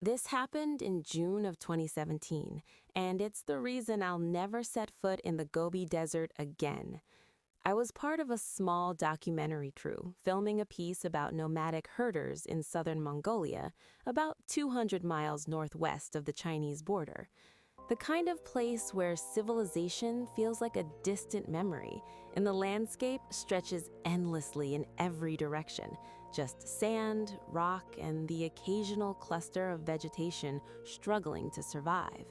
This happened in June of 2017, and it's the reason I'll never set foot in the Gobi Desert again. I was part of a small documentary crew filming a piece about nomadic herders in southern Mongolia, about 200 miles northwest of the Chinese border. The kind of place where civilization feels like a distant memory, and the landscape stretches endlessly in every direction, just sand, rock, and the occasional cluster of vegetation struggling to survive.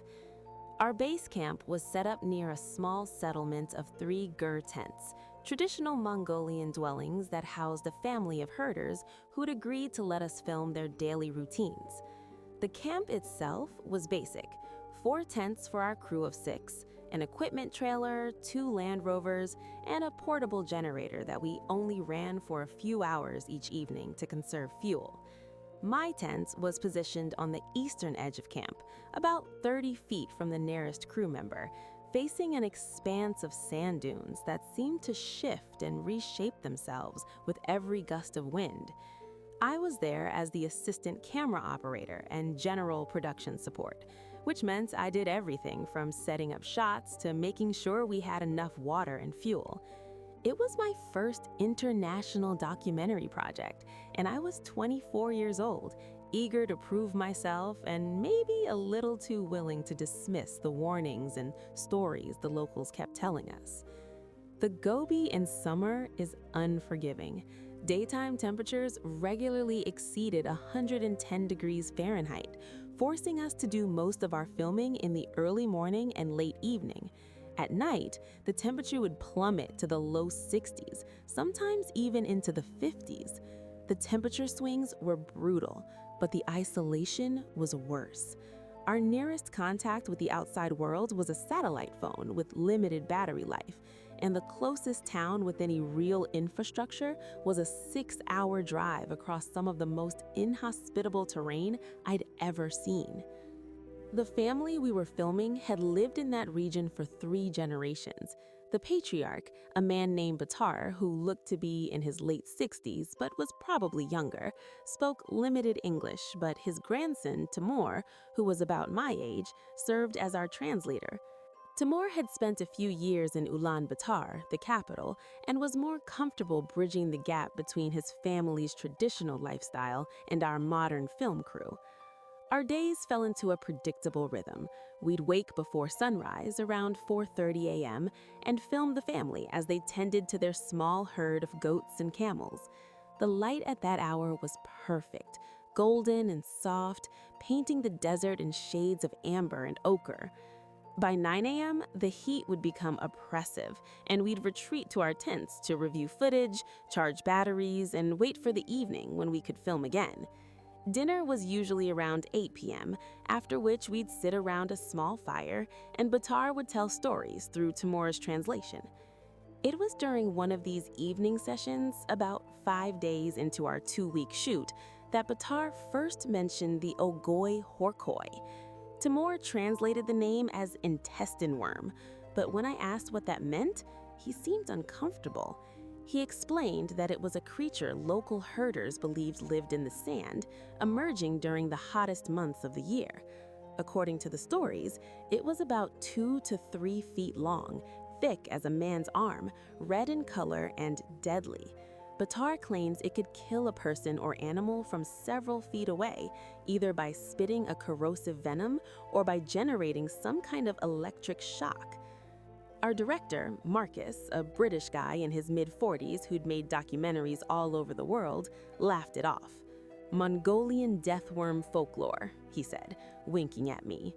Our base camp was set up near a small settlement of 3 gur tents, traditional Mongolian dwellings that housed a family of herders who'd agreed to let us film their daily routines. The camp itself was basic: 4 tents for our crew of 6, an equipment trailer, 2 Land Rovers, and a portable generator that we only ran for a few hours each evening to conserve fuel. My tent was positioned on the eastern edge of camp, about 30 feet from the nearest crew member, facing an expanse of sand dunes that seemed to shift and reshape themselves with every gust of wind. I was there as the assistant camera operator and general production support, which meant I did everything from setting up shots to making sure we had enough water and fuel. It was my first international documentary project, and I was 24 years old, eager to prove myself and maybe a little too willing to dismiss the warnings and stories the locals kept telling us. The Gobi in summer is unforgiving. Daytime temperatures regularly exceeded 110 degrees Fahrenheit, forcing us to do most of our filming in the early morning and late evening. At night, the temperature would plummet to the low 60s, sometimes even into the 50s. The temperature swings were brutal, but the isolation was worse. Our nearest contact with the outside world was a satellite phone with limited battery life, and the closest town with any real infrastructure was a 6-hour drive across some of the most inhospitable terrain I'd ever seen. The family we were filming had lived in that region for 3 generations. The patriarch, a man named Batar, who looked to be in his late 60s but was probably younger, spoke limited English, but his grandson, Timur, who was about my age, served as our translator. Timur had spent a few years in Ulaanbaatar, the capital, and was more comfortable bridging the gap between his family's traditional lifestyle and our modern film crew. Our days fell into a predictable rhythm. We'd wake before sunrise, around 4:30 a.m., and film the family as they tended to their small herd of goats and camels. The light at that hour was perfect, golden and soft, painting the desert in shades of amber and ochre. By 9 a.m., the heat would become oppressive, and we'd retreat to our tents to review footage, charge batteries, and wait for the evening when we could film again. Dinner was usually around 8 p.m., after which we'd sit around a small fire, and Batar would tell stories through Timur's translation. It was during one of these evening sessions, about 5 days into our 2-week shoot, that Batar first mentioned the olgoi-khorkhoi. Timur translated the name as intestine worm, but when I asked what that meant, he seemed uncomfortable. He explained that it was a creature local herders believed lived in the sand, emerging during the hottest months of the year. According to the stories, it was about 2 to 3 feet long, thick as a man's arm, red in color, and deadly. Batar claims it could kill a person or animal from several feet away, either by spitting a corrosive venom or by generating some kind of electric shock. Our director, Marcus, a British guy in his mid-40s who'd made documentaries all over the world, laughed it off. "Mongolian Death Worm folklore," he said, winking at me.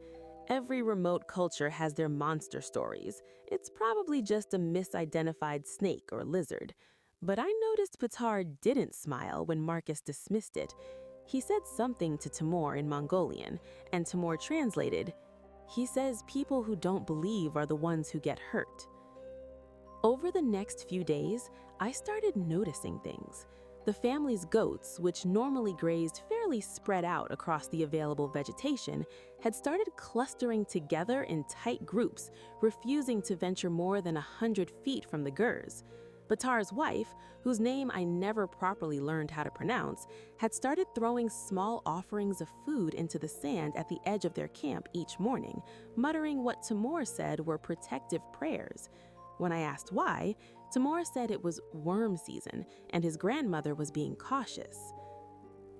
"Every remote culture has their monster stories. It's probably just a misidentified snake or lizard." But I noticed Batar didn't smile when Marcus dismissed it. He said something to Timur in Mongolian, and Timur translated, "He says people who don't believe are the ones who get hurt." Over the next few days, I started noticing things. The family's goats, which normally grazed fairly spread out across the available vegetation, had started clustering together in tight groups, refusing to venture more than 100 feet from the gurs. Batar's wife, whose name I never properly learned how to pronounce, had started throwing small offerings of food into the sand at the edge of their camp each morning, muttering what Timur said were protective prayers. When I asked why, Timur said it was worm season and his grandmother was being cautious.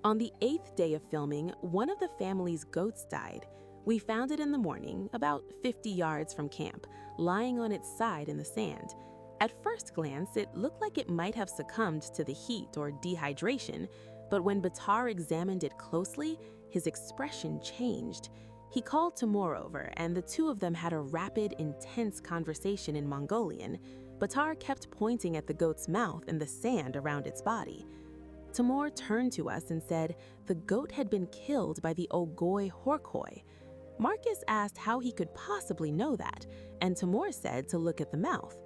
On the 8th day of filming, one of the family's goats died. We found it in the morning, about 50 yards from camp, lying on its side in the sand. At first glance, it looked like it might have succumbed to the heat or dehydration, but when Batar examined it closely, his expression changed. He called Timur over, and the two of them had a rapid, intense conversation in Mongolian. Batar kept pointing at the goat's mouth and the sand around its body. Timur turned to us and said the goat had been killed by the olgoi-khorkhoi. Marcus asked how he could possibly know that, and Timur said to look at the mouth.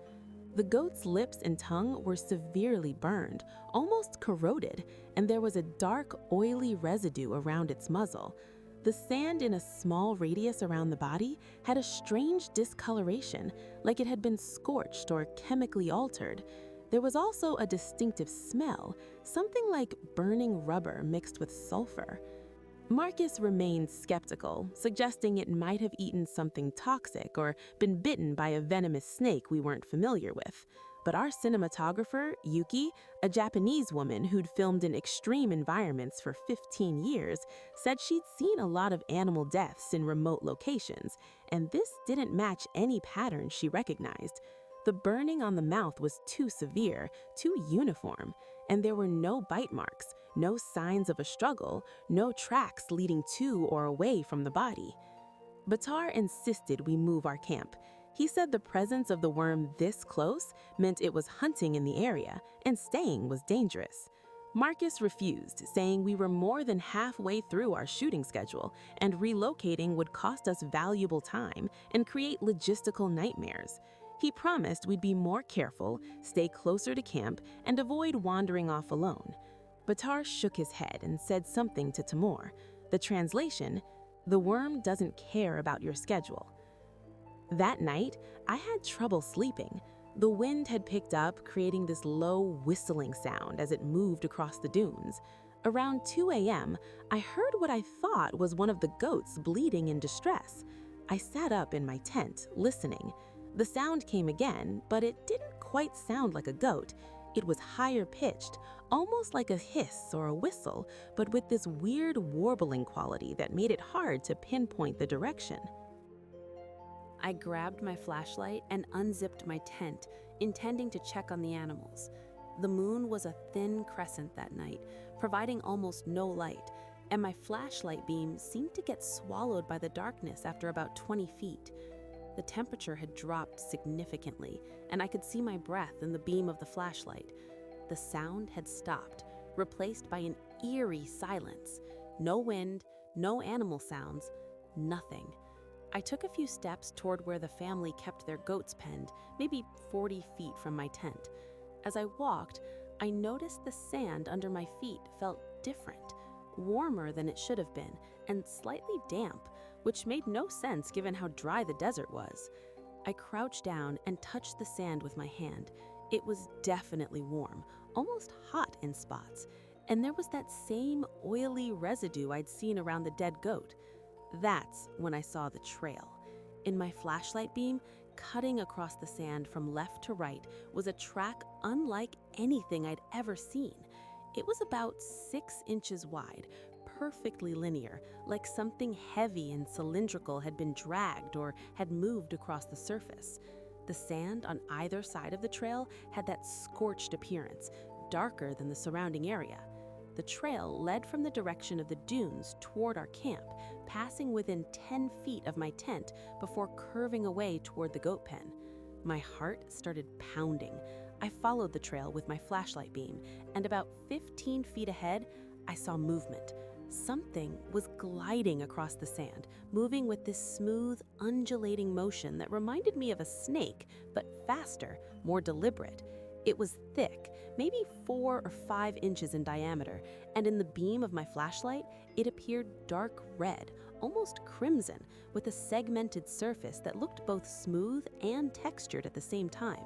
The goat's lips and tongue were severely burned, almost corroded, and there was a dark, oily residue around its muzzle. The sand in a small radius around the body had a strange discoloration, like it had been scorched or chemically altered. There was also a distinctive smell, something like burning rubber mixed with sulfur. Marcus remained skeptical, suggesting it might have eaten something toxic or been bitten by a venomous snake we weren't familiar with. But our cinematographer, Yuki, a Japanese woman who'd filmed in extreme environments for 15 years, said she'd seen a lot of animal deaths in remote locations, and this didn't match any pattern she recognized. The burning on the mouth was too severe, too uniform, and there were no bite marks, no signs of a struggle, no tracks leading to or away from the body. Batar insisted we move our camp. He said the presence of the worm this close meant it was hunting in the area, and staying was dangerous. Marcus refused, saying we were more than halfway through our shooting schedule, and relocating would cost us valuable time and create logistical nightmares. He promised we'd be more careful, stay closer to camp, and avoid wandering off alone. Batar shook his head and said something to Timur. The translation, "The worm doesn't care about your schedule." That night, I had trouble sleeping. The wind had picked up, creating this low whistling sound as it moved across the dunes. Around 2 a.m., I heard what I thought was one of the goats bleeding in distress. I sat up in my tent, listening. The sound came again, but it didn't quite sound like a goat. It was higher pitched, almost like a hiss or a whistle, but with this weird warbling quality that made it hard to pinpoint the direction. I grabbed my flashlight and unzipped my tent, intending to check on the animals. The moon was a thin crescent that night, providing almost no light, and my flashlight beam seemed to get swallowed by the darkness after about 20 feet. The temperature had dropped significantly, and I could see my breath in the beam of the flashlight. The sound had stopped, replaced by an eerie silence. No wind, no animal sounds, nothing. I took a few steps toward where the family kept their goats penned, maybe 40 feet from my tent. As I walked, I noticed the sand under my feet felt different, warmer than it should have been, and slightly damp, which made no sense given how dry the desert was. I crouched down and touched the sand with my hand. It was definitely warm, almost hot in spots, and there was that same oily residue I'd seen around the dead goat. That's when I saw the trail. In my flashlight beam, cutting across the sand from left to right, was a track unlike anything I'd ever seen. It was about 6 inches wide, perfectly linear, like something heavy and cylindrical had been dragged or had moved across the surface. The sand on either side of the trail had that scorched appearance, darker than the surrounding area. The trail led from the direction of the dunes toward our camp, passing within 10 feet of my tent before curving away toward the goat pen. My heart started pounding. I followed the trail with my flashlight beam, and about 15 feet ahead, I saw movement. Something was gliding across the sand, moving with this smooth, undulating motion that reminded me of a snake, but faster, more deliberate. It was thick, maybe 4 or 5 inches in diameter, and in the beam of my flashlight, it appeared dark red, almost crimson, with a segmented surface that looked both smooth and textured at the same time.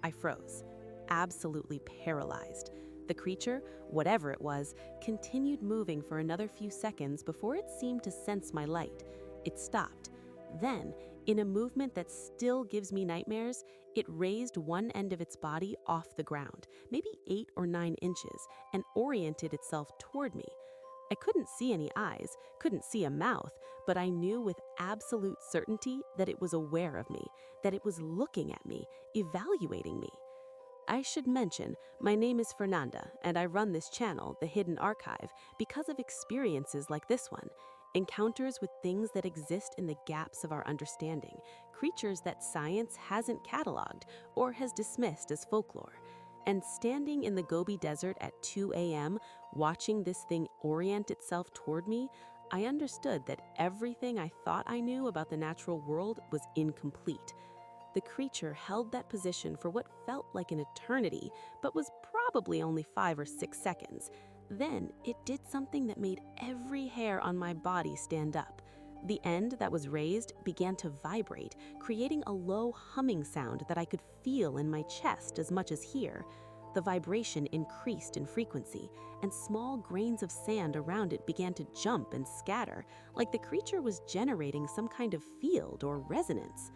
I froze. absolutely paralyzed. The creature, whatever it was, continued moving for another few seconds before it seemed to sense my light. It stopped. Then, in a movement that still gives me nightmares, it raised one end of its body off the ground, maybe 8 or 9 inches, and oriented itself toward me. I couldn't see any eyes, couldn't see a mouth, but I knew with absolute certainty that it was aware of me, that it was looking at me, evaluating me. I should mention, my name is Fernanda, and I run this channel, The Hidden Archive, because of experiences like this one. Encounters with things that exist in the gaps of our understanding, creatures that science hasn't cataloged or has dismissed as folklore. And standing in the Gobi Desert at 2 a.m., watching this thing orient itself toward me, I understood that everything I thought I knew about the natural world was incomplete. The creature held that position for what felt like an eternity, but was probably only 5 or 6 seconds. Then it did something that made every hair on my body stand up. The end that was raised began to vibrate, creating a low humming sound that I could feel in my chest as much as hear. The vibration increased in frequency, and small grains of sand around it began to jump and scatter, like the creature was generating some kind of field or resonance.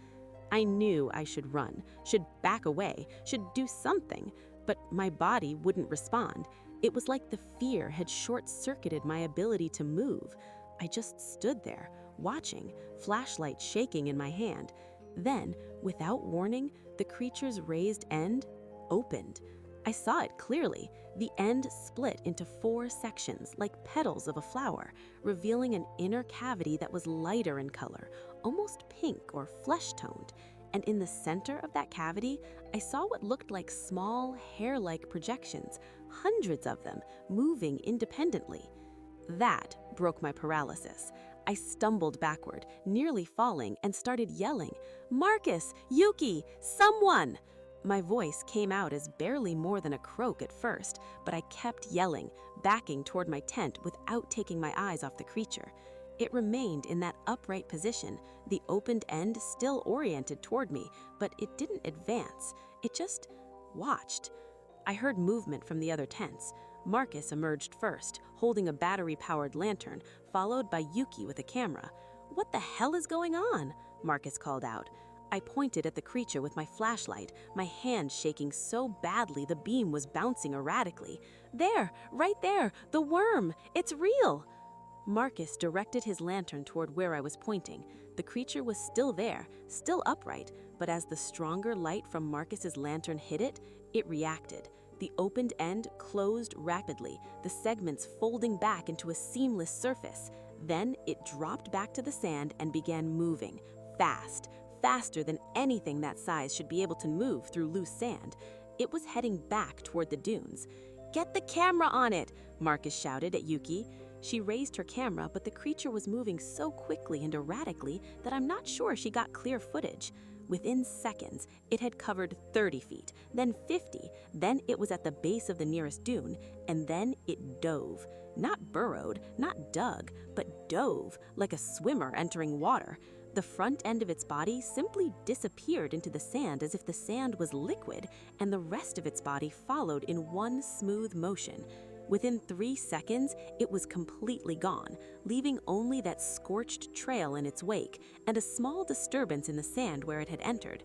I knew I should run, should back away, should do something, but my body wouldn't respond. It was like the fear had short-circuited my ability to move. I just stood there, watching, flashlight shaking in my hand. Then, without warning, the creature's raised end opened. I saw it clearly. The end split into 4 sections, like petals of a flower, revealing an inner cavity that was lighter in color, almost pink or flesh-toned. And in the center of that cavity, I saw what looked like small, hair-like projections, hundreds of them, moving independently. That broke my paralysis. I stumbled backward, nearly falling, and started yelling, "Marcus! Yuki! Someone!" My voice came out as barely more than a croak at first, but I kept yelling, backing toward my tent without taking my eyes off the creature. It remained in that upright position, the opened end still oriented toward me, but it didn't advance. It just watched. I heard movement from the other tents. Marcus emerged first, holding a battery-powered lantern, followed by Yuki with a camera. "What the hell is going on?" Marcus called out. I pointed at the creature with my flashlight, my hand shaking so badly the beam was bouncing erratically. "There, right there, the worm! It's real!" Marcus directed his lantern toward where I was pointing. The creature was still there, still upright, but as the stronger light from Marcus's lantern hit it, it reacted. The opened end closed rapidly, the segments folding back into a seamless surface. Then it dropped back to the sand and began moving, fast, faster than anything that size should be able to move through loose sand. It was heading back toward the dunes. "Get the camera on it!" Marcus shouted at Yuki. She raised her camera, but the creature was moving so quickly and erratically that I'm not sure she got clear footage. Within seconds, it had covered 30 feet, then 50, then it was at the base of the nearest dune, and then it dove. Not burrowed, not dug, but dove, like a swimmer entering water. The front end of its body simply disappeared into the sand as if the sand was liquid, and the rest of its body followed in one smooth motion. Within 3 seconds, it was completely gone, leaving only that scorched trail in its wake and a small disturbance in the sand where it had entered.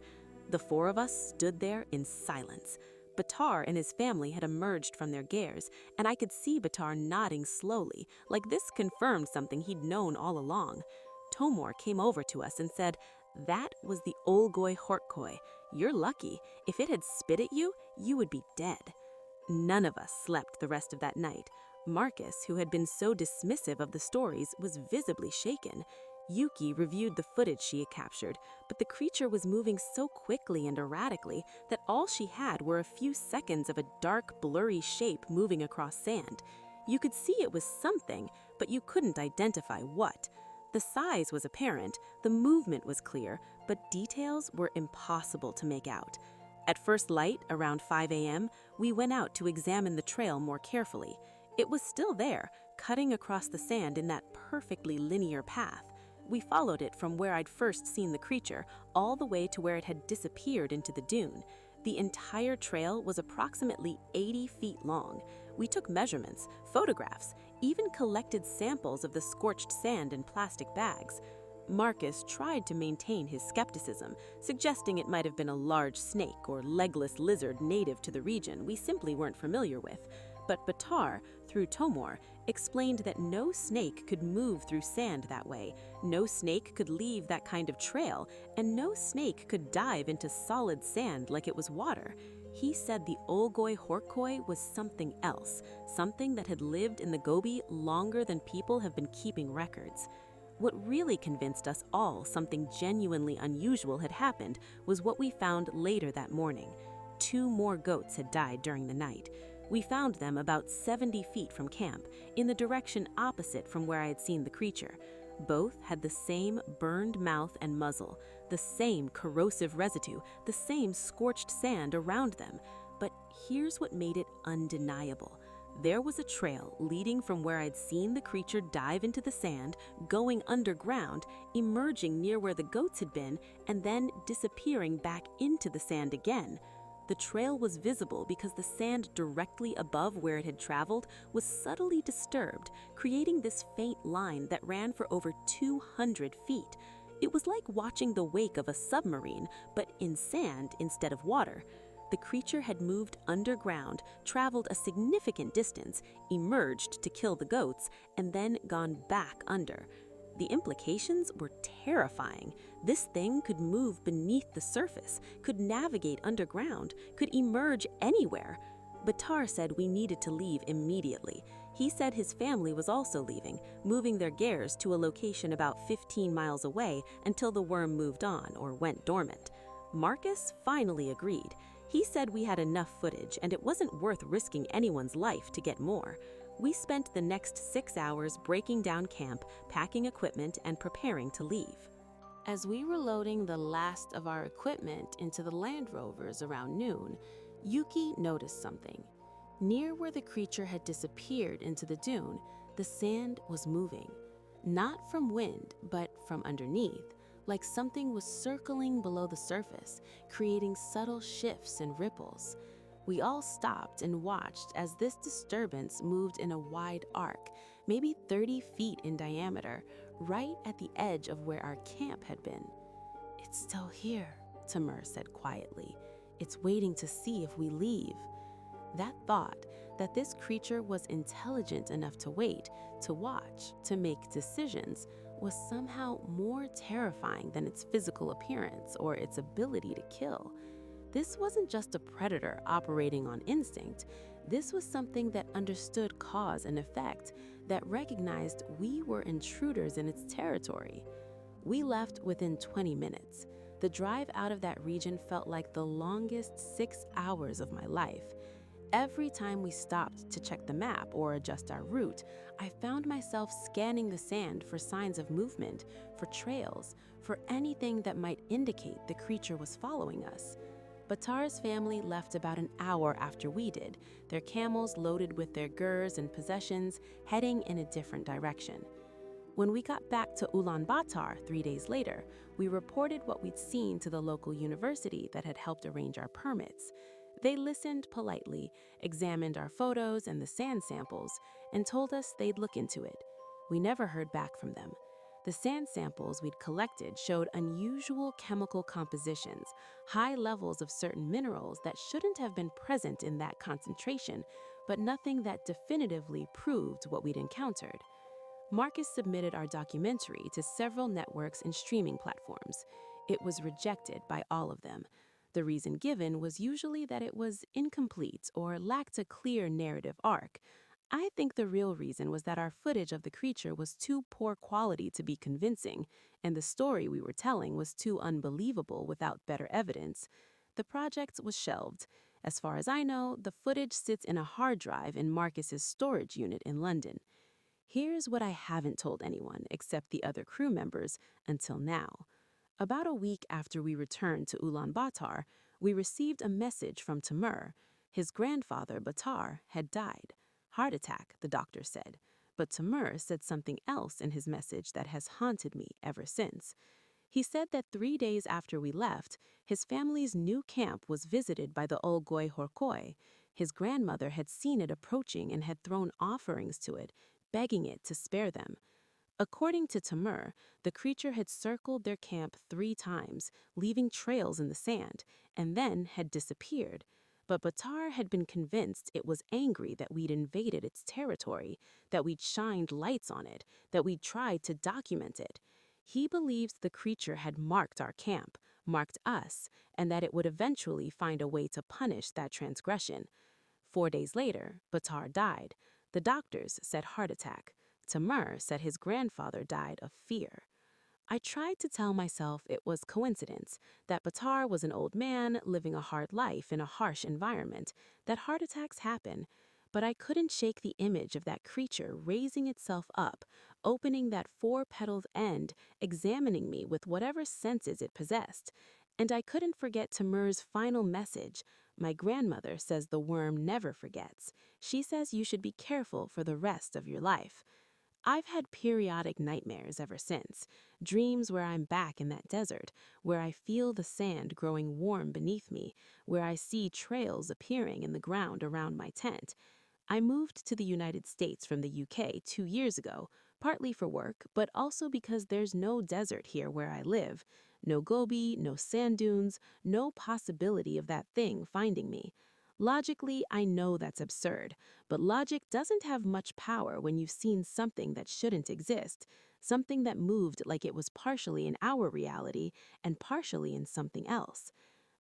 The 4 of us stood there in silence. Batar and his family had emerged from their gairs, and I could see Batar nodding slowly, like this confirmed something he'd known all along. Tomor came over to us and said, "That was the olgoi-khorkhoi. You're lucky. If it had spit at you, you would be dead." None of us slept the rest of that night. Marcus, who had been so dismissive of the stories, was visibly shaken. Yuki reviewed the footage she had captured, but the creature was moving so quickly and erratically that all she had were a few seconds of a dark, blurry shape moving across sand. You could see it was something, but you couldn't identify what. The size was apparent, the movement was clear, but details were impossible to make out. At first light, around 5 a.m., we went out to examine the trail more carefully. It was still there, cutting across the sand in that perfectly linear path. We followed it from where I'd first seen the creature, all the way to where it had disappeared into the dune. The entire trail was approximately 80 feet long. We took measurements, photographs, even collected samples of the scorched sand in plastic bags. Marcus tried to maintain his skepticism, suggesting it might have been a large snake or legless lizard native to the region we simply weren't familiar with. But Batar, through Tomor, explained that no snake could move through sand that way, no snake could leave that kind of trail, and no snake could dive into solid sand like it was water. He said the olgoi-khorkhoi was something else, something that had lived in the Gobi longer than people have been keeping records. What really convinced us all something genuinely unusual had happened was what we found later that morning. 2 more goats had died during the night. We found them about 70 feet from camp, in the direction opposite from where I had seen the creature. Both had the same burned mouth and muzzle, the same corrosive residue, the same scorched sand around them. But here's what made it undeniable. There was a trail leading from where I'd seen the creature dive into the sand, going underground, emerging near where the goats had been, and then disappearing back into the sand again. The trail was visible because the sand directly above where it had traveled was subtly disturbed, creating this faint line that ran for over 200 feet. It was like watching the wake of a submarine, but in sand instead of water. The creature had moved underground, traveled a significant distance, emerged to kill the goats, and then gone back under. The implications were terrifying. This thing could move beneath the surface, could navigate underground, could emerge anywhere. Batar said we needed to leave immediately. He said his family was also leaving, moving their gears to a location about 15 miles away until the worm moved on or went dormant. Marcus finally agreed. He said we had enough footage and it wasn't worth risking anyone's life to get more. We spent the next 6 hours breaking down camp, packing equipment, and preparing to leave. As we were loading the last of our equipment into the Land Rovers around noon, Yuki noticed something. Near where the creature had disappeared into the dune, the sand was moving. Not from wind, but from underneath, like something was circling below the surface, creating subtle shifts and ripples. We all stopped and watched as this disturbance moved in a wide arc, maybe 30 feet in diameter, right at the edge of where our camp had been. "It's still here," Tamur said quietly. "It's waiting to see if we leave." That thought, that this creature was intelligent enough to wait, to watch, to make decisions, was somehow more terrifying than its physical appearance or its ability to kill. This wasn't just a predator operating on instinct. This was something that understood cause and effect, that recognized we were intruders in its territory. We left within 20 minutes. The drive out of that region felt like the longest 6 hours of my life. Every time we stopped to check the map or adjust our route, I found myself scanning the sand for signs of movement, for trails, for anything that might indicate the creature was following us. Batar's family left about an hour after we did, their camels loaded with their gurs and possessions, heading in a different direction. When we got back to Ulaanbaatar 3 days later, we reported what we'd seen to the local university that had helped arrange our permits. They listened politely, examined our photos and the sand samples, and told us they'd look into it. We never heard back from them. The sand samples we'd collected showed unusual chemical compositions, high levels of certain minerals that shouldn't have been present in that concentration, but nothing that definitively proved what we'd encountered. Marcus submitted our documentary to several networks and streaming platforms. It was rejected by all of them. The reason given was usually that it was incomplete or lacked a clear narrative arc. I think the real reason was that our footage of the creature was too poor quality to be convincing, and the story we were telling was too unbelievable without better evidence. The project was shelved. As far as I know, the footage sits in a hard drive in Marcus's storage unit in London. Here's what I haven't told anyone except the other crew members until now. About a week after we returned to Ulaanbaatar, we received a message from Tamur. His grandfather, Batar, had died. Heart attack, the doctor said. But Tamur said something else in his message that has haunted me ever since. He said that 3 days after we left, his family's new camp was visited by the olgoi-khorkhoi. His grandmother had seen it approaching and had thrown offerings to it, begging it to spare them. According to Timur, the creature had circled their camp 3 times, leaving trails in the sand, and then had disappeared. But Batar had been convinced it was angry that we'd invaded its territory, that we'd shined lights on it, that we'd tried to document it. He believes the creature had marked our camp, marked us, and that it would eventually find a way to punish that transgression. 4 days later, Batar died. The doctors said heart attack. Timur said his grandfather died of fear. I tried to tell myself it was coincidence, that Batar was an old man living a hard life in a harsh environment, that heart attacks happen, but I couldn't shake the image of that creature raising itself up, opening that four-petaled end, examining me with whatever senses it possessed. And I couldn't forget Timur's final message. My grandmother says the worm never forgets. She says you should be careful for the rest of your life. I've had periodic nightmares ever since, dreams where I'm back in that desert, where I feel the sand growing warm beneath me, where I see trails appearing in the ground around my tent. I moved to the United States from the UK 2 years ago, partly for work, but also because there's no desert here where I live. No Gobi, no sand dunes, no possibility of that thing finding me. Logically, I know that's absurd, but logic doesn't have much power when you've seen something that shouldn't exist, something that moved like it was partially in our reality and partially in something else.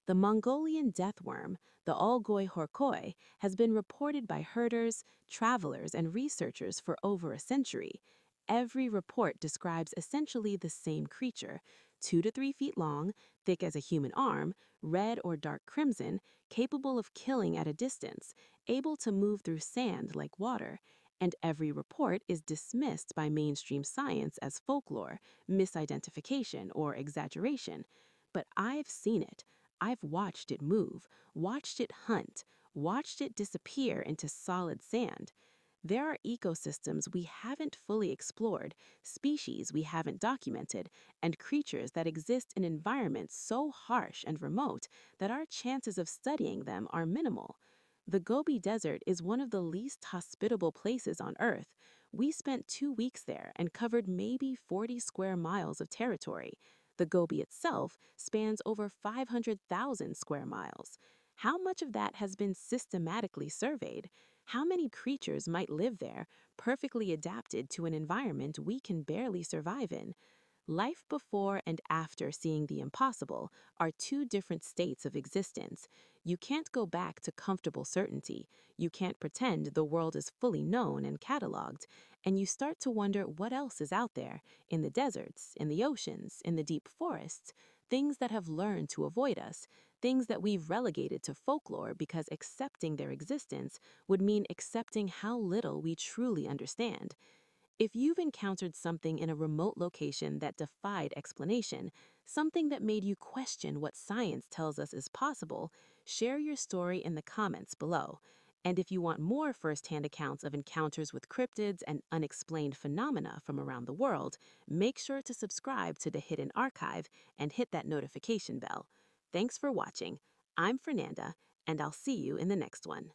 The Mongolian death worm, the olgoi-khorkhoi, has been reported by herders, travelers, and researchers for over a century. Every report describes essentially the same creature, 2 to 3 feet long, thick as a human arm, red or dark crimson, capable of killing at a distance, able to move through sand like water. And every report is dismissed by mainstream science as folklore, misidentification, or exaggeration. But I've seen it. I've watched it move, watched it hunt, watched it disappear into solid sand. There are ecosystems we haven't fully explored, species we haven't documented, and creatures that exist in environments so harsh and remote that our chances of studying them are minimal. The Gobi Desert is one of the least hospitable places on Earth. We spent 2 weeks there and covered maybe 40 square miles of territory. The Gobi itself spans over 500,000 square miles. How much of that has been systematically surveyed? How many creatures might live there, perfectly adapted to an environment we can barely survive in? Life before and after seeing the impossible are two different states of existence. You can't go back to comfortable certainty. You can't pretend the world is fully known and cataloged. And you start to wonder what else is out there, in the deserts, in the oceans, in the deep forests, things that have learned to avoid us, things that we've relegated to folklore because accepting their existence would mean accepting how little we truly understand. If you've encountered something in a remote location that defied explanation, something that made you question what science tells us is possible, share your story in the comments below. And if you want more first-hand accounts of encounters with cryptids and unexplained phenomena from around the world, make sure to subscribe to the Hidden Archive and hit that notification bell. Thanks for watching. I'm Fernanda, and I'll see you in the next one.